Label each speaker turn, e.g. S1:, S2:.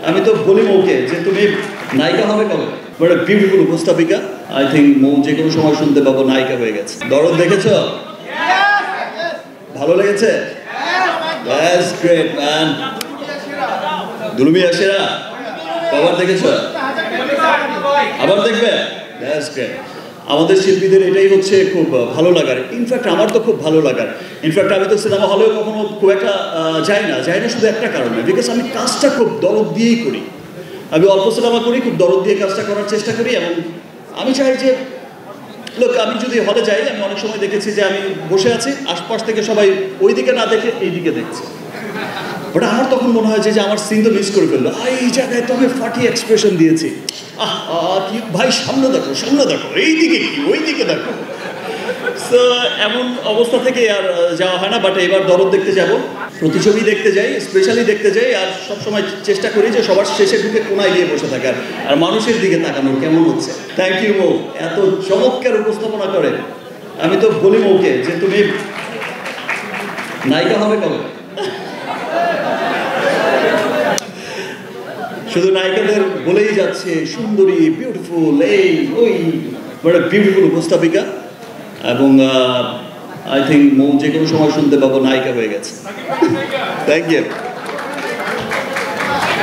S1: আমি তো বলি মৌকে যে তুমি নায়িকা হবে কবে, বাট বিউটিফুল উপস্থাপিকা। আই থিঙ্ক মৌ যে কোনো সময় শুনতে পাবো নায়িকা হয়ে গেছে। দরদ দেখেছ? ভালো লেগেছে? That's great man. দুলুমিয়া সেরা কবার দেখেছ? আবার দেখবে? That's great. আমাদের শিল্পীদের এটাই হচ্ছে খুব ভালো লাগার। ইনফ্যাক্ট আমার তো খুব ভালো লাগার। ইনফ্যাক্ট আমি তো সিনেমা হলেও কখনো খুব একটা যাই না শুধু একটা কারণে, বিকজ আমি কাজটা খুব দরদ দিয়েই করি। আমি অল্প সিনেমা করি, খুব দরদ দিয়ে কাজটা করার চেষ্টা করি। এবং আমি চাই যে লোক, আমি যদি হলে যাই, আমি অনেক সময় দেখেছি যে আমি বসে আছি, আশপাশ থেকে সবাই ওই দিকে না দেখে এই দিকে দেখছে। বাট আমার তখন মনে হয় যে আমার সিন তো মিস করে ফেললো। এই জায়গায় তো আমি ফাটিয়ে এক্সপ্রেশন দিয়েছি, কি ভাই সামনে দেখো এই দিকে কি ওই দিকে দেখো। সো এমন অবস্থা থেকে আর যাওয়া হয় না। বাট এবার দরদ দেখতে যাব, প্রতিছবি দেখতে যাই, স্পেশালি দেখতে যাই। আর সবসময় চেষ্টা করি যে সবার শেষে ঢুকে কোনায় গিয়ে বসে থাকার আর মানুষের দিকে তাকানোর কেমন হচ্ছে। থ্যাংক ইউ মৌ, এত চমৎকার উপস্থাপনা করে। আমি তো বলি মৌকে যে তুমি নায়িকা হবে কবে। শুধু নায়িকাদের বলেই যাচ্ছে সুন্দরী, বিউটিফুল, এই ওই, বড় বিউটিফুল উপস্থাপিকা। এবং আই থিঙ্ক মৌ যে কোনো সময় শুনতে পাবো নায়িকা হয়ে গেছে। Thank you.